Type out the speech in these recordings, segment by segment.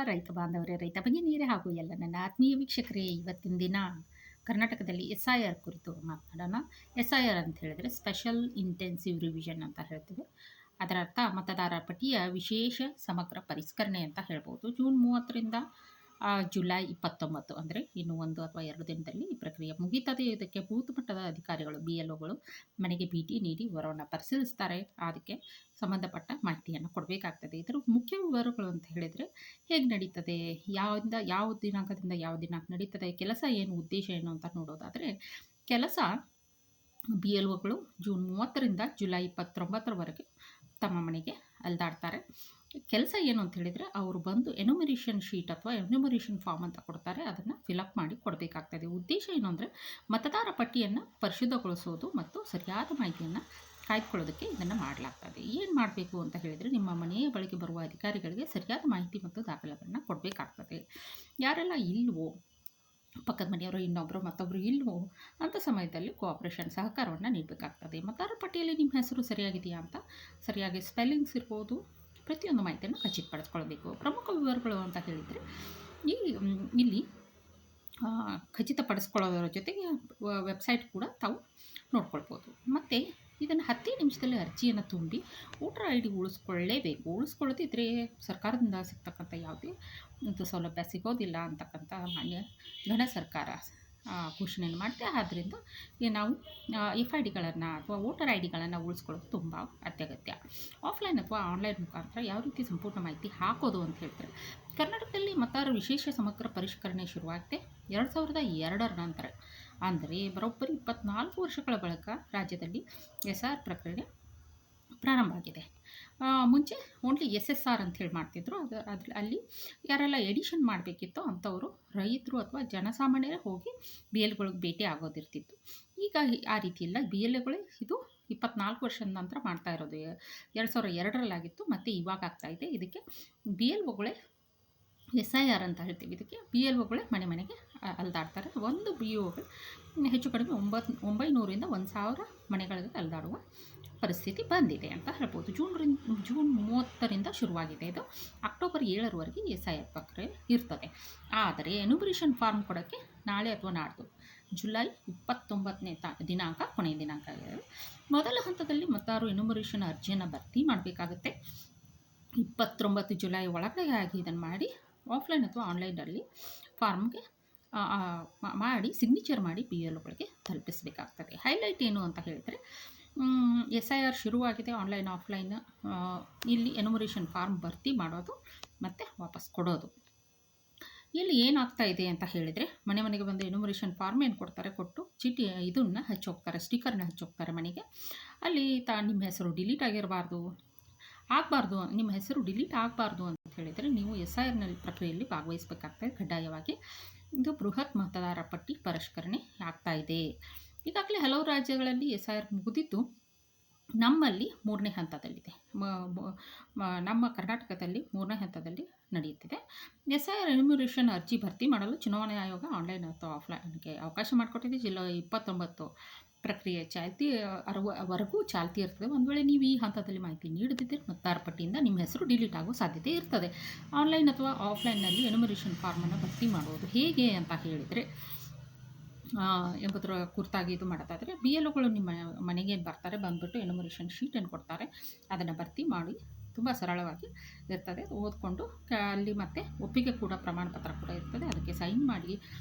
ರೈತ ಬಾಂಧವರೇ, ರೈತ ಭಗಿನಿಯರೇ ಹಾಗೂ ಎಲ್ಲ ನನ್ನ ಆತ್ಮೀಯ ವೀಕ್ಷಕರೇ, ಇವತ್ತಿನ ದಿನ ಕರ್ನಾಟಕದಲ್ಲಿ SIR ಕುರಿತು ಮಾತನಾಡೋಣ. SIR ಅಂತ ಹೇಳಿದರೆ ಸ್ಪೆಷಲ್ ಇಂಟೆನ್ಸಿವ್ ರಿವಿಷನ್ ಅಂತ ಹೇಳ್ತೀವಿ. ಅದರ ಅರ್ಥ ಮತದಾರರ ಪಟ್ಟಿಯ ವಿಶೇಷ ಸಮಗ್ರ ಪರಿಷ್ಕರಣೆ ಅಂತ ಹೇಳ್ಬೋದು. ಜೂನ್ 30ರಿಂದ ಜುಲೈ 29 ಅಂದರೆ ಇನ್ನು 1 ಅಥವಾ 2 ದಿನದಲ್ಲಿ ಈ ಪ್ರಕ್ರಿಯೆ ಮುಗೀತದೆ. ಇದಕ್ಕೆ ಬೂತ್ ಮಟ್ಟದ ಅಧಿಕಾರಿಗಳು BLOಗಳು ಮನೆಗೆ ಭೇಟಿ ನೀಡಿ ವಿವರವನ್ನು ಪರಿಶೀಲಿಸ್ತಾರೆ. ಅದಕ್ಕೆ ಸಂಬಂಧಪಟ್ಟ ಮಾಹಿತಿಯನ್ನು ಕೊಡಬೇಕಾಗ್ತದೆ. ಇದರ ಮುಖ್ಯ ವಿವರಗಳು ಅಂತ ಹೇಳಿದರೆ ಹೇಗೆ ನಡೀತದೆ, ಯಾವ ದಿನಾಂಕದಿಂದ ಯಾವ ದಿನಾಂಕ ನಡೀತದೆ, ಕೆಲಸ ಏನು, ಉದ್ದೇಶ ಏನು ಅಂತ ನೋಡೋದಾದರೆ, ಕೆಲಸ BLOಗಳು ಜೂನ್ 30ರಿಂದ ಜುಲೈ 29ರವರೆಗೆ ತಮ್ಮ ಮನೆಗೆ ಅಲ್ದಾಡ್ತಾರೆ. ಕೆಲಸ ಏನು ಅಂತ ಹೇಳಿದರೆ, ಅವರು ಬಂದು ಎನ್ಯುಮರೇಷನ್ ಶೀಟ್ ಅಥವಾ ಎನ್ಯುಮರೇಷನ್ ಫಾರ್ಮ್ ಅಂತ ಕೊಡ್ತಾರೆ, ಅದನ್ನು ಫಿಲಪ್ ಮಾಡಿ ಕೊಡಬೇಕಾಗ್ತದೆ. ಉದ್ದೇಶ ಏನು ಅಂದರೆ ಮತದಾರ ಪಟ್ಟಿಯನ್ನು ಪರಿಶುದ್ಧಗೊಳಿಸೋದು ಮತ್ತು ಸರಿಯಾದ ಮಾಹಿತಿಯನ್ನು ಕಾಯ್ದುಕೊಳ್ಳೋದಕ್ಕೆ ಇದನ್ನು ಮಾಡಲಾಗ್ತದೆ. ಏನು ಮಾಡಬೇಕು ಅಂತ ಹೇಳಿದರೆ, ನಿಮ್ಮ ಮನೆಯ ಬಳಿಗೆ ಬರುವ ಅಧಿಕಾರಿಗಳಿಗೆ ಸರಿಯಾದ ಮಾಹಿತಿ ಮತ್ತು ದಾಖಲೆಗಳನ್ನು ಕೊಡಬೇಕಾಗ್ತದೆ. ಯಾರೆಲ್ಲ ಇಲ್ವೋ, ಪಕ್ಕದ ಮನೆಯವರು ಇನ್ನೊಬ್ಬರು ಮತ್ತೊಬ್ಬರು ಇಲ್ವೋ ಅಂಥ ಸಮಯದಲ್ಲಿ ಕೋಆಪ್ರೇಷನ್ ಸಹಕಾರವನ್ನು ನೀಡಬೇಕಾಗ್ತದೆ. ಮತದಾರರ ಪಟ್ಟಿಯಲ್ಲಿ ನಿಮ್ಮ ಹೆಸರು ಸರಿಯಾಗಿದೆಯಾ ಅಂತ ಸರಿಯಾಗಿ ಸ್ಪೆಲ್ಲಿಂಗ್ಸ್ ಇರ್ಬೋದು, ಪ್ರತಿಯೊಂದು ಮಾಹಿತಿಯನ್ನು ಖಚಿತಪಡಿಸ್ಕೊಳ್ಬೇಕು. ಪ್ರಮುಖ ವಿವರಗಳು ಅಂತ ಹೇಳಿದರೆ, ಇಲ್ಲಿ ಖಚಿತಪಡಿಸ್ಕೊಳ್ಳೋದರ ಜೊತೆಗೆ ವೆಬ್ಸೈಟ್ ಕೂಡ ತಾವು ನೋಡ್ಕೊಳ್ಬೋದು. ಮತ್ತು ಇದನ್ನು 10 ನಿಮಿಷದಲ್ಲಿ ಅರ್ಜಿಯನ್ನು ತುಂಬಿ ವೋಟರ್ ID ಉಳಿಸ್ಕೊಳ್ಳೇಬೇಕು. ಉಳಿಸ್ಕೊಳ್ಳೋದಿದ್ದರೆ ಸರ್ಕಾರದಿಂದ ಸಿಗ್ತಕ್ಕಂಥ ಯಾವುದೇ ಒಂದು ಸೌಲಭ್ಯ ಸಿಗೋದಿಲ್ಲ ಅಂತಕ್ಕಂಥ ಮಾನ್ಯ ಘನ ಸರ್ಕಾರ ಘೋಷಣೆಯನ್ನು ಮಾಡುತ್ತೆ. ಆದ್ದರಿಂದ ನಾವು FIDಗಳನ್ನು ಅಥವಾ ವೋಟರ್ IDಗಳನ್ನು ಉಳಿಸ್ಕೊಳ್ಳೋದು ತುಂಬ ಅತ್ಯಗತ್ಯ. ಆಫ್ಲೈನ್ ಅಥವಾ ಆನ್ಲೈನ್ ಮುಖಾಂತರ ಯಾವ ರೀತಿ ಸಂಪೂರ್ಣ ಮಾಹಿತಿ ಹಾಕೋದು ಅಂತ ಹೇಳ್ತಾರೆ. ಕರ್ನಾಟಕದಲ್ಲಿ ಮತದಾರರ ವಿಶೇಷ ಸಮಗ್ರ ಪರಿಷ್ಕರಣೆ ಶುರುವಾಗುತ್ತೆ 2002ರ ನಂತರ. ಅಂದರೆ ಬರೋಬ್ಬರಿ 24 ವರ್ಷಗಳ ಬಳಿಕ ರಾಜ್ಯದಲ್ಲಿ SR ಪ್ರಕ್ರಿಯೆ ಪ್ರಾರಂಭ ಆಗಿದೆ. ಮುಂಚೆ ಓನ್ಲಿ SSR ಅಂತ ಹೇಳಿ ಮಾಡ್ತಿದ್ರು. ಅಲ್ಲಿ ಯಾರೆಲ್ಲ ಎಡಿಷನ್ ಮಾಡಬೇಕಿತ್ತೋ ಅಂಥವರು ರೈತರು ಅಥವಾ ಜನಸಾಮಾನ್ಯರೇ ಹೋಗಿ BLOಗಳಿಗೆ ಭೇಟಿ ಆಗೋದಿರ್ತಿತ್ತು. ಈಗ ಆ ರೀತಿ ಇಲ್ಲ. BLOಗಳೇ ಇದು 24 ವರ್ಷದ ನಂತರ ಮಾಡ್ತಾ ಇರೋದು. 2002ರಲ್ಲಾಗಿತ್ತು, ಮತ್ತು ಇವಾಗ ಆಗ್ತಾಯಿದೆ. ಇದಕ್ಕೆ BLOಗಳೇ SIR ಅಂತ ಹೇಳ್ತೀವಿ. ಇದಕ್ಕೆ BLOಗಳೇ ಮನೆ ಮನೆಗೆ ಅಲ್ದಾಡ್ತಾರೆ. ಒಂದು BLOಗಳು ಹೆಚ್ಚು ಕಡಿಮೆ 900ರಿಂದ 1000 ಮನೆಗಳಿಗೆ ಅಲ್ದಾಡುವ ಪರಿಸ್ಥಿತಿ ಬಂದಿದೆ ಅಂತ ಹೇಳ್ಬೋದು. ಜೂನ್ 30ರಿಂದ ಶುರುವಾಗಿದೆ. ಇದು ಅಕ್ಟೋಬರ್ 7ರವರೆಗೆ SIR ಪ್ರಕ್ರಿಯೆ ಇರ್ತದೆ. ಆದರೆ ಎನ್ಯುಮರೇಷನ್ ಫಾರ್ಮ್ ಕೊಡೋಕ್ಕೆ ನಾಳೆ ಅಥವಾ ನಾಡ್ದು ಜುಲೈ 29ನೇ ದಿನಾಂಕ ಕೊನೆಯ ದಿನಾಂಕ ಆಗಿದೆ. ಮೊದಲ ಹಂತದಲ್ಲಿ ಮತದಾರರು ಎನ್ಯುಮರೇಷನ್ ಅರ್ಜಿಯನ್ನು ಭರ್ತಿ ಮಾಡಬೇಕಾಗುತ್ತೆ. 29 ಜುಲೈ ಒಳಗಡೆ ಆಗಿ ಇದನ್ನು ಮಾಡಿ ಆಫ್ಲೈನ್ ಅಥವಾ ಆನ್ಲೈನಲ್ಲಿ ಫಾರ್ಮ್ಗೆ ಮಾಡಿ ಸಿಗ್ನೇಚರ್ ಮಾಡಿ BLOಗಳಿಗೆ ತಲುಪಿಸಬೇಕಾಗ್ತದೆ. ಹೈಲೈಟ್ ಏನು ಅಂತ ಹೇಳಿದರೆ, SIR ಶುರುವಾಗಿದೆ. ಆನ್ಲೈನ್ ಆಫ್ಲೈನ್ ಇಲ್ಲಿ ಎನ್ಯುಮರೇಷನ್ ಫಾರ್ಮ್ ಭರ್ತಿ ಮಾಡೋದು ಮತ್ತು ವಾಪಸ್ ಕೊಡೋದು. ಇಲ್ಲಿ ಏನಾಗ್ತಾ ಇದೆ ಅಂತ ಹೇಳಿದರೆ, ಮನೆ ಮನೆಗೆ ಬಂದು ಎನ್ಯುಮರೇಷನ್ ಫಾರ್ಮ್ ಏನು ಕೊಡ್ತಾರೆ, ಕೊಟ್ಟು ಚೀಟಿ ಇದನ್ನು ಹಚ್ಚೋಗ್ತಾರೆ, ಸ್ಟಿಕ್ಕರ್ನ ಹಚ್ಚೋಗ್ತಾರೆ ಮನೆಗೆ. ಅಲ್ಲಿ ನಿಮ್ಮ ಹೆಸರು ಡಿಲೀಟ್ ಆಗಬಾರ್ದು, ನಿಮ್ಮ ಹೆಸರು ಡಿಲೀಟ್ ಆಗಬಾರ್ದು ಅಂತ ಹೇಳಿದರೆ ನೀವು SIRನಲ್ಲಿ ಪ್ರಕ್ರಿಯೆಯಲ್ಲಿ ಭಾಗವಹಿಸಬೇಕಾಗ್ತದೆ ಕಡ್ಡಾಯವಾಗಿ. ಇದು ಬೃಹತ್ ಮತದಾರ ಪಟ್ಟಿ ಪರಿಷ್ಕರಣೆ ಆಗ್ತಾ ಇದೆ. ಈಗಾಗಲೇ ಹಲವು ರಾಜ್ಯಗಳಲ್ಲಿ SIR ಮುಗಿದಿದ್ದು ನಮ್ಮಲ್ಲಿ 3ನೇ ಹಂತದಲ್ಲಿದೆ. ನಮ್ಮ ಕರ್ನಾಟಕದಲ್ಲಿ 3ನೇ ಹಂತದಲ್ಲಿ ನಡೆಯುತ್ತಿದೆ. SIR ಎನ್ಯುಮರೇಷನ್ ಅರ್ಜಿ ಭರ್ತಿ ಮಾಡಲು ಚುನಾವಣಾ ಆಯೋಗ ಆನ್ಲೈನ್ ಅಥವಾ ಆಫ್ಲೈನ್ಗೆ ಅವಕಾಶ ಮಾಡಿಕೊಟ್ಟಿದೆ. ಜುಲೈ 29 ಪ್ರಕ್ರಿಯೆ ವರೆಗೂ ಚಾಲ್ತಿ ಇರ್ತದೆ. ಒಂದು ವೇಳೆ ನೀವು ಈ ಹಂತದಲ್ಲಿ ಮಾಹಿತಿ ನೀಡದಿದ್ದರೆ ಮತದಾರ ಪಟ್ಟಿಯಿಂದ ನಿಮ್ಮ ಹೆಸರು ಡಿಲೀಟ್ ಆಗೋ ಸಾಧ್ಯತೆ ಇರ್ತದೆ. ಆನ್ಲೈನ್ ಅಥವಾ ಆಫ್ಲೈನ್ನಲ್ಲಿ ಎನ್ಯುಮರೇಷನ್ ಫಾರ್ಮನ್ನು ಭರ್ತಿ ಮಾಡುವುದು ಹೇಗೆ ಅಂತ ಹೇಳಿದರೆ ಎಂಬುದರ ಕುರಿತಾಗಿ ಇದು ಮಾಡೋದಾದರೆ, BLOಗಳು ನಿಮ್ಮ ಮನೆಗೆ ಬರ್ತಾರೆ, ಬಂದುಬಿಟ್ಟು ಎನ್ಯುಮರೇಷನ್ ಶೀಟನ್ನು ಕೊಡ್ತಾರೆ. ಅದನ್ನು ಭರ್ತಿ ಮಾಡಿ ತುಂಬ ಸರಳವಾಗಿ ಇರ್ತದೆ. ಓದ್ಕೊಂಡು ಅಲ್ಲಿ ಮತ್ತೆ ಒಪ್ಪಿಗೆ ಕೂಡ ಪ್ರಮಾಣ ಪತ್ರ ಕೂಡ ಇರ್ತದೆ. ಅದಕ್ಕೆ ಸೈನ್ ಮಾಡಿ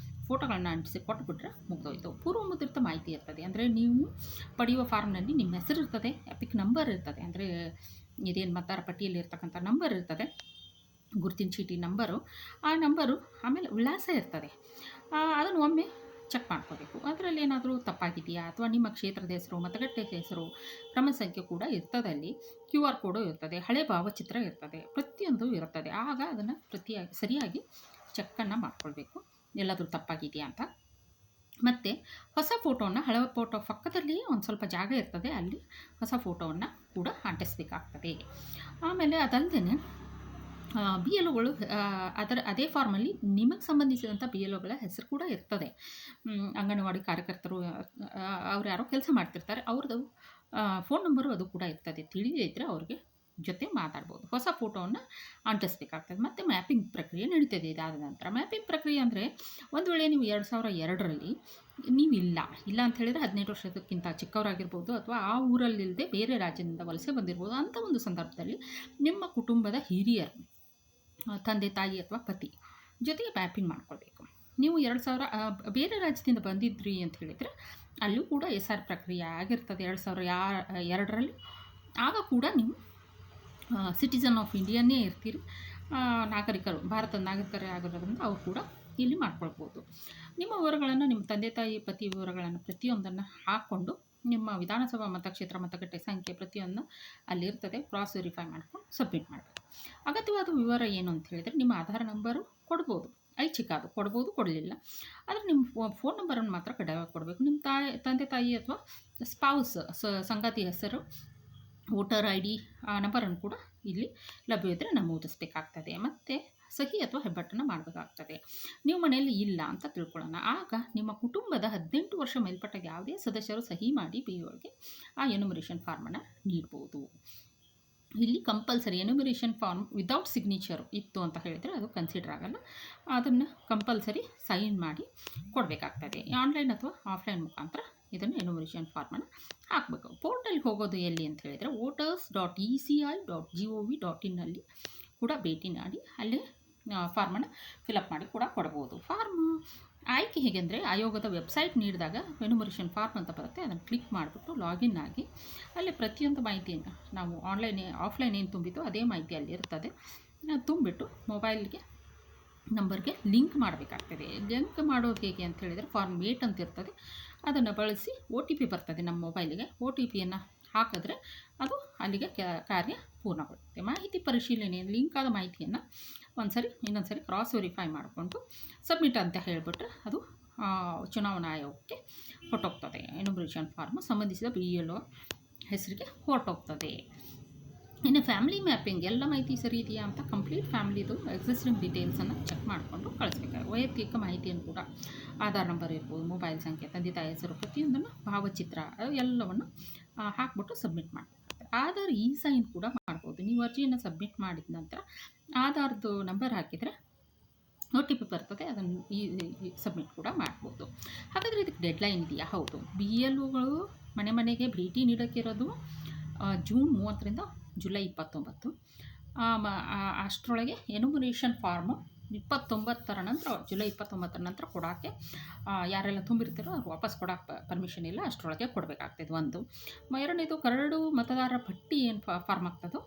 ಫೋಟೋಗಳನ್ನ ಅಂಟಿಸಿ ಕೊಟ್ಟುಬಿಟ್ರೆ ಮುಗಿದೋಯ್ತು. ಪೂರ್ವ ಮುದ್ರಿತ ಮಾಹಿತಿ ಇರ್ತದೆ. ಅಂದರೆ ನೀವು ಪಡೆಯುವ ಫಾರ್ಮ್ನಲ್ಲಿ ನಿಮ್ಮ ಹೆಸರು ಇರ್ತದೆ, ಎಪಿಕ್ ನಂಬರ್ ಇರ್ತದೆ, ಅಂದರೆ ಇದೇನು ಮತದಾರ ಪಟ್ಟಿಯಲ್ಲಿ ಇರ್ತಕ್ಕಂಥ ನಂಬರ್ ಇರ್ತದೆ, ಗುರುತಿನ ಚೀಟಿ ನಂಬರು, ಆ ನಂಬರು, ಆಮೇಲೆ ವಿಳಾಸ ಇರ್ತದೆ. ಅದನ್ನು ಒಮ್ಮೆ ಚೆಕ್ ಮಾಡ್ಕೋಬೇಕು. ಅದರಲ್ಲಿ ಏನಾದರೂ ತಪ್ಪಾಗಿದೆಯಾ ಅಥವಾ ನಿಮ್ಮ ಕ್ಷೇತ್ರದ ಹೆಸರು, ಮತಗಟ್ಟೆ ಹೆಸರು, ಕ್ರಮ ಸಂಖ್ಯೆ ಕೂಡ ಇರ್ತದೆ. ಅಲ್ಲಿ QR ಕೋಡು ಇರ್ತದೆ, ಹಳೆ ಭಾವಚಿತ್ರ ಇರ್ತದೆ, ಪ್ರತಿಯೊಂದು ಇರ್ತದೆ. ಆಗ ಅದನ್ನು ಸರಿಯಾಗಿ ಚೆಕ್ಕನ್ನು ಮಾಡ್ಕೊಳ್ಬೇಕು, ಎಲ್ಲಾದರೂ ತಪ್ಪಾಗಿದೆಯಾ ಅಂತ. ಮತ್ತು ಹೊಸ ಫೋಟೋವನ್ನು, ಹಳೆಯ ಫೋಟೋ ಪಕ್ಕದಲ್ಲಿಯೇ ಒಂದು ಸ್ವಲ್ಪ ಜಾಗ ಇರ್ತದೆ, ಅಲ್ಲಿ ಹೊಸ ಫೋಟೋವನ್ನು ಕೂಡ ಅಂಟಿಸಬೇಕಾಗ್ತದೆ. ಆಮೇಲೆ ಅದಲ್ಲದೆ BLOಗಳು ಅದೇ ಫಾರ್ಮಲ್ಲಿ ನಿಮಗೆ ಸಂಬಂಧಿಸಿದಂಥ BLOಗಳ ಹೆಸರು ಕೂಡ ಇರ್ತದೆ. ಅಂಗನವಾಡಿ ಕಾರ್ಯಕರ್ತರು ಅವ್ರು ಯಾರೋ ಕೆಲಸ ಮಾಡ್ತಿರ್ತಾರೆ, ಅವ್ರದ್ದು ಫೋನ್ ನಂಬರು ಅದು ಕೂಡ ಇರ್ತದೆ. ತಿಳಿದೇ ಇದ್ದರೆ ಅವ್ರಿಗೆ ಜೊತೆ ಮಾತಾಡ್ಬೋದು. ಹೊಸ ಫೋಟೋವನ್ನು ಅಂಟಿಸ್ಬೇಕಾಗ್ತದೆ. ಮತ್ತು ಮ್ಯಾಪಿಂಗ್ ಪ್ರಕ್ರಿಯೆ ನಡೀತದೆ. ಇದಾದ ನಂತರ ಮ್ಯಾಪಿಂಗ್ ಪ್ರಕ್ರಿಯೆ ಅಂದರೆ ಒಂದು ವೇಳೆ ನೀವು 2002ರಲ್ಲಿ ನೀವಿಲ್ಲ ಅಂತ ಹೇಳಿದರೆ 18 ವರ್ಷಕ್ಕಿಂತ ಚಿಕ್ಕವರಾಗಿರ್ಬೋದು, ಅಥವಾ ಆ ಊರಲ್ಲಿಲ್ಲದೆ ಬೇರೆ ರಾಜ್ಯದಿಂದ ವಲಸೆ ಬಂದಿರ್ಬೋದು. ಅಂಥ ಒಂದು ಸಂದರ್ಭದಲ್ಲಿ ನಿಮ್ಮ ಕುಟುಂಬದ ಹಿರಿಯರು, ತಂದೆ ತಾಯಿ ಅಥವಾ ಪತಿ ಜೊತೆಗೆ ಮ್ಯಾಪಿಂಗ್ ಮಾಡ್ಕೊಳ್ಬೇಕು. ನೀವು 2000 ಬೇರೆ ರಾಜ್ಯದಿಂದ ಬಂದಿದ್ರಿ ಅಂತ ಹೇಳಿದರೆ ಅಲ್ಲೂ ಕೂಡ SR ಪ್ರಕ್ರಿಯೆ ಆಗಿರ್ತದೆ 2002ರಲ್ಲಿ. ಆಗ ಕೂಡ ನೀವು ಸಿಟಿಸನ್ ಆಫ್ ಇಂಡಿಯಾನೇ ಇರ್ತೀರಿ. ನಾಗರಿಕರು, ಭಾರತದ ನಾಗರಿಕರೇ ಆಗಿರೋದ್ರಿಂದ ಅವ್ರು ಕೂಡ ಇಲ್ಲಿ ಮಾಡ್ಕೊಳ್ಬೋದು. ನಿಮ್ಮ ವಿವರಗಳನ್ನು, ನಿಮ್ಮ ತಂದೆ ತಾಯಿ ಪತಿ ವಿವರಗಳನ್ನು ಪ್ರತಿಯೊಂದನ್ನು ಹಾಕ್ಕೊಂಡು ನಿಮ್ಮ ವಿಧಾನಸಭಾ ಮತಕ್ಷೇತ್ರ ಮತಗಟ್ಟೆ ಸಂಖ್ಯೆ ಪ್ರತಿಯೊಂದು ಅಲ್ಲಿರ್ತದೆ, ಕ್ರಾಸ್ ವೆರಿಫೈ ಮಾಡ್ಕೊಂಡು ಸಬ್ಮಿಟ್ ಮಾಡಬೇಕು. ಅಗತ್ಯವಾದ ವಿವರ ಏನು ಅಂತ ಹೇಳಿದರೆ ನಿಮ್ಮ ಆಧಾರ್ ನಂಬರು ಕೊಡ್ಬೋದು, ಐಚ್ಛಿಕ ಅದು ಕೊಡ್ಬೋದು, ಕೊಡಲಿಲ್ಲ. ಆದರೆ ನಿಮ್ಮ ಫೋನ್ ನಂಬರನ್ನು ಮಾತ್ರ ಕಡ್ಡಾಯವಾಗಿ ಕೊಡಬೇಕು. ನಿಮ್ಮ ತಂದೆ ತಾಯಿ ಅಥವಾ ಸ್ಪೌಸ್ ಸಂಗಾತಿ ಹೆಸರು, ವೋಟರ್ ID ನಂಬರನ್ನು ಕೂಡ ಇಲ್ಲಿ ಲಭ್ಯವಿದ್ದರೆ ನಮೂದಿಸಬೇಕಾಗ್ತದೆ. ಮತ್ತು ಸಹಿ ಅಥವಾ ಹೆಬ್ಬಟ್ಟನ್ನು ಮಾಡಬೇಕಾಗ್ತದೆ. ನೀವು ಮನೆಯಲ್ಲಿ ಇಲ್ಲ ಅಂತ ತಿಳ್ಕೊಳ್ಳೋಣ. ಆಗ ನಿಮ್ಮ ಕುಟುಂಬದ 18 ವರ್ಷ ಮೇಲ್ಪಟ್ಟ ಯಾವುದೇ ಸದಸ್ಯರು ಸಹಿ ಮಾಡಿ BOಗೆ ಆ ಎನ್ಯುಮರೇಷನ್ ಫಾರ್ಮನ್ನು ನೀಡ್ಬೋದು. ಇಲ್ಲಿ compulsory enumeration form without signature ಇತ್ತು ಅಂತ ಹೇಳಿದರೆ ಅದು ಕನ್ಸಿಡರ್ ಆಗಲ್ಲ. ಅದನ್ನು ಕಂಪಲ್ಸರಿ ಸೈನ್ ಮಾಡಿ ಕೊಡಬೇಕಾಗ್ತದೆ. ಆನ್ಲೈನ್ ಅಥವಾ ಆಫ್ಲೈನ್ ಮುಖಾಂತರ ಇದನ್ನು ಎನ್ಯುಮರೇಷನ್ ಫಾರ್ಮನ್ನು ಹಾಕಬೇಕು. ಪೋರ್ಟಲ್ಗೆ ಹೋಗೋದು ಎಲ್ಲಿ ಅಂತ ಹೇಳಿದರೆ voters.eci.gov.in ಅಲ್ಲಿ ಕೂಡ ಭೇಟಿ ನೀಡಿ ಅಲ್ಲೇ ಫಾರ್ಮನ್ನು ಫಿಲಪ್ ಮಾಡಿ ಕೂಡ ಕೊಡ್ಬೋದು. ಫಾರ್ಮ್ ಆಯ್ಕೆ ಹೇಗೆ ಅಂದರೆ ಆಯೋಗದ ವೆಬ್ಸೈಟ್ ನೀಡಿದಾಗ ಎನ್ಯುಮರೇಷನ್ ಫಾರ್ಮ್ ಅಂತ ಬರುತ್ತೆ, ಅದನ್ನು ಕ್ಲಿಕ್ ಮಾಡಿಬಿಟ್ಟು ಲಾಗಿನ್ ಆಗಿ ಅಲ್ಲಿ ಪ್ರತಿಯೊಂದು ಮಾಹಿತಿಯನ್ನು ನಾವು ಆಫ್ಲೈನ್ ಏನು ತುಂಬಿದ್ದು ಅದೇ ಮಾಹಿತಿ ಅಲ್ಲಿ ಇರ್ತದೆ. ತುಂಬಿಟ್ಟು ಮೊಬೈಲ್ಗೆ ನಂಬರ್ಗೆ ಲಿಂಕ್ ಮಾಡಬೇಕಾಗ್ತದೆ. ಲಿಂಕ್ ಮಾಡೋದು ಹೇಗೆ ಅಂತ ಹೇಳಿದರೆ ಫಾರ್ಮ್ 8 ಅಂತ ಇರ್ತದೆ, ಅದನ್ನು ಬಳಸಿ OTP ಬರ್ತದೆ ನಮ್ಮ ಮೊಬೈಲಿಗೆ. OTPಯನ್ನು ಹಾಕಿದ್ರೆ ಅದು ಅಲ್ಲಿಗೆ ಕಾರ್ಯ ಪೂರ್ಣಗೊಳ್ಳುತ್ತೆ. ಮಾಹಿತಿ ಪರಿಶೀಲನೆ, ಲಿಂಕ್ ಆದ ಮಾಹಿತಿಯನ್ನು ಇನ್ನೊಂದು ಸರಿ ಕ್ರಾಸ್ ವೆರಿಫೈ ಮಾಡಿಕೊಂಡು ಸಬ್ಮಿಟ್ ಅಂತ ಹೇಳಿಬಿಟ್ರೆ ಅದು ಚುನಾವಣಾ ಆಯೋಗಕ್ಕೆ ಹೊರಟೋಗ್ತದೆ. ಎನ್ಯುಮರೇಷನ್ ಫಾರ್ಮ್ ಸಂಬಂಧಿಸಿದ BLO ಹೆಸರಿಗೆ ಹೊರಟೋಗ್ತದೆ. ಇನ್ನು ಫ್ಯಾಮಿಲಿ ಮ್ಯಾಪಿಂಗ್ ಎಲ್ಲ ಮಾಹಿತಿ ಸರಿ ಇದೆಯಾ ಅಂತ ಕಂಪ್ಲೀಟ್ ಫ್ಯಾಮಿಲಿದು ಎಕ್ಸಿಸ್ಟಿಂಗ್ ಡೀಟೇಲ್ಸನ್ನು ಚೆಕ್ ಮಾಡಿಕೊಂಡು ಕಳಿಸ್ಬೇಕಾಗುತ್ತೆ. ವೈಯಕ್ತಿಕ ಮಾಹಿತಿಯನ್ನು ಕೂಡ ಆಧಾರ್ ನಂಬರ್ ಇರ್ಬೋದು, ಮೊಬೈಲ್ ಸಂಖ್ಯೆ, ತಂದೆ ತಾಯಿ ಹೆಸರು, ಪ್ರತಿಯೊಂದನ್ನು ಭಾವಚಿತ್ರ ಎಲ್ಲವನ್ನು ಹಾಕ್ಬಿಟ್ಟು ಸಬ್ಮಿಟ್ ಮಾಡಬೇಕಾಗುತ್ತೆ. ಆಧಾರ್ ಸೈನ್ ಕೂಡ ಮಾಡ್ಬೋದು. ನೀವು ಅರ್ಜಿಯನ್ನು ಸಬ್ಮಿಟ್ ಮಾಡಿದ ನಂತರ ಆಧಾರ್ದು ನಂಬರ್ ಹಾಕಿದರೆ OTP ಬರ್ತದೆ, ಅದನ್ನು ಸಬ್ಮಿಟ್ ಕೂಡ ಮಾಡ್ಬೋದು. ಹಾಗಾದರೆ ಇದಕ್ಕೆ ಡೆಡ್ಲೈನ್ ಇದೆಯಾ? ಹೌದು. BLOಗಳು ಮನೆಗೆ ಭೇಟಿ ನೀಡೋಕ್ಕಿರೋದು ಜೂನ್ 30ರಿಂದ ಜುಲೈ 29. ಅಷ್ಟರೊಳಗೆ ಎನ್ಯುಮರೇಷನ್ ಫಾರ್ಮು 29ರ ನಂತರ, ಜುಲೈ 29ರ ನಂತರ ಕೊಡೋಕ್ಕೆ ಯಾರೆಲ್ಲ ತುಂಬಿರ್ತಾರೋ ಅವ್ರು ವಾಪಸ್ ಕೊಡೋಕ್ಕೆ ಪರ್ಮಿಷನ್ ಇಲ್ಲ, ಅಷ್ಟರೊಳಗೆ ಕೊಡಬೇಕಾಗ್ತದೆ. ಒಂದು. ಎರಡನೇದು ಕರಡು ಮತದಾರರ ಪಟ್ಟಿ ಏನು ಫಾರ್ಮ್ ಆಗ್ತದೋ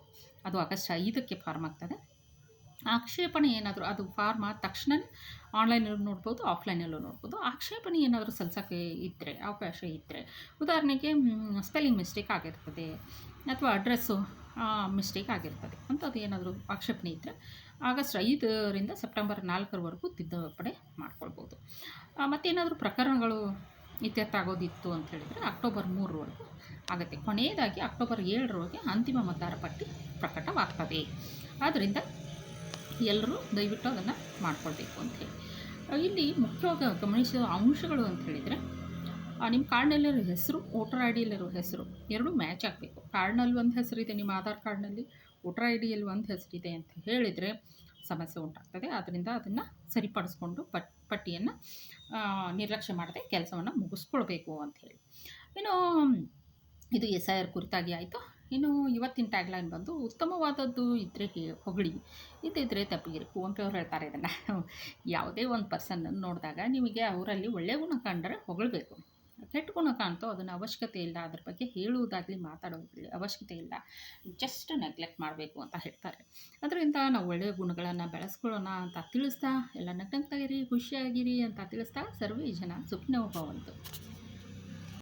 ಅದು ಆಗಸ್ಟ್ 5ಕ್ಕೆ ಫಾರ್ಮ್ ಆಗ್ತದೆ. ಆಕ್ಷೇಪಣೆ ಏನಾದರೂ, ಅದು ಫಾರ್ಮ್ ಆದ ತಕ್ಷಣ ಆನ್ಲೈನಲ್ಲೂ ನೋಡ್ಬೋದು, ಆಫ್ಲೈನಲ್ಲೂ ನೋಡ್ಬೋದು. ಆಕ್ಷೇಪಣೆ ಏನಾದರೂ ಸಲ್ಲಿಸೋಕ್ಕೆ ಇದ್ದರೆ, ಅವಕಾಶ ಇದ್ದರೆ, ಉದಾಹರಣೆಗೆ ಸ್ಪೆಲ್ಲಿಂಗ್ ಮಿಸ್ಟೇಕ್ ಆಗಿರ್ತದೆ ಅಥವಾ ಅಡ್ರೆಸ್ಸು ಮಿಸ್ಟೇಕ್ ಆಗಿರ್ತದೆ, ಅಂಥದ್ದು ಏನಾದರೂ ಆಕ್ಷೇಪಣೆ ಇದ್ದರೆ ಆಗಸ್ಟ್ 5ರಿಂದ ಸೆಪ್ಟೆಂಬರ್ 4ರವರೆಗೂ ತಿದ್ದುಪಡಿ ಮಾಡ್ಕೊಳ್ಬೋದು. ಮತ್ತೇನಾದರೂ ಪ್ರಕರಣಗಳು ಇತ್ಯರ್ಥ ಆಗೋದಿತ್ತು ಅಂತ ಹೇಳಿದರೆ ಅಕ್ಟೋಬರ್ 3ರವರೆಗೂ ಆಗುತ್ತೆ. ಕೊನೆಯದಾಗಿ ಅಕ್ಟೋಬರ್ 7ರವರೆಗೆ ಅಂತಿಮ ಮತದಾರ ಪಟ್ಟಿ ಪ್ರಕಟವಾಗ್ತದೆ. ಆದ್ದರಿಂದ ಎಲ್ಲರೂ ದಯವಿಟ್ಟು ಅದನ್ನು ಮಾಡ್ಕೊಳ್ಬೇಕು ಅಂಥೇಳಿ. ಇಲ್ಲಿ ಮುಖ್ಯವಾಗಿ ಗಮನಿಸುವ ಅಂಶಗಳು ಅಂತ ಹೇಳಿದರೆ ನಿಮ್ಮ ಕಾರ್ಡ್ನಲ್ಲಿರೋ ಹೆಸರು, ವೋಟರ್ IDಯಲ್ಲಿರೋ ಹೆಸರು ಎರಡೂ ಮ್ಯಾಚ್ ಆಗಬೇಕು. ಕಾರ್ಡ್ನಲ್ಲಿ ಒಂದು ಹೆಸರಿದೆ, ನಿಮ್ಮ ಆಧಾರ್ ಕಾರ್ಡ್ನಲ್ಲಿ ವೋಟರ್ IDಯಲ್ಲಿ ಒಂದು ಹೆಸರಿದೆ ಅಂತ ಹೇಳಿದರೆ ಸಮಸ್ಯೆ ಉಂಟಾಗ್ತದೆ. ಆದ್ದರಿಂದ ಅದನ್ನು ಸರಿಪಡಿಸ್ಕೊಂಡು ಪಟ್ಟಿಯನ್ನು ನಿರ್ಲಕ್ಷ್ಯ ಮಾಡದೆ ಕೆಲಸವನ್ನು ಮುಗಿಸ್ಕೊಳ್ಬೇಕು ಅಂಥೇಳಿ. ಇನ್ನು ಇದು SIR ಕುರಿತಾಗಿ ಆಯಿತು. ಇನ್ನು ಇವತ್ತಿನ ಟ್ಯಾಗ್ಲೈನ್ ಬಂದು ಉತ್ತಮವಾದದ್ದು ಇದ್ದರೆ ಹೊಗಳಿ, ಇದ್ದಿದ್ದರೆ ತಪ್ಪಿಗಿರಿ. ಕುವೆಂಪು ಅವ್ರು ಹೇಳ್ತಾರೆ ಇದನ್ನು. ಯಾವುದೇ ಒಂದು ಪರ್ಸನ್ನನ್ನು ನೋಡಿದಾಗ ನಿಮಗೆ ಅವರಲ್ಲಿ ಒಳ್ಳೆಯ ಗುಣ ಕಂಡರೆ ಹೊಗಳಬೇಕು. ಕೆಟ್ಟ ಗುಣ ಕಾಣ್ತೋ ಅದನ್ನು ಅವಶ್ಯಕತೆ ಇಲ್ಲ, ಅದ್ರ ಬಗ್ಗೆ ಹೇಳುವುದಾಗಲಿ ಮಾತಾಡೋದಾಗಲಿ ಅವಶ್ಯಕತೆ ಇಲ್ಲ, ಜಸ್ಟ್ ನೆಗ್ಲೆಕ್ಟ್ ಮಾಡಬೇಕು ಅಂತ ಹೇಳ್ತಾರೆ. ಅದರಿಂದ ನಾವು ಒಳ್ಳೆಯ ಗುಣಗಳನ್ನು ಬೆಳೆಸ್ಕೊಳ್ಳೋಣ ಅಂತ ತಿಳಿಸ್ತಾ, ಎಲ್ಲ ನಗ್ನಗ್ತಾಗಿರಿ, ಖುಷಿಯಾಗಿರಿ ಅಂತ ತಿಳಿಸ್ತಾ, ಸರ್ವೇ ಜನ ಸುಖಿನೋ ಭವಂತು.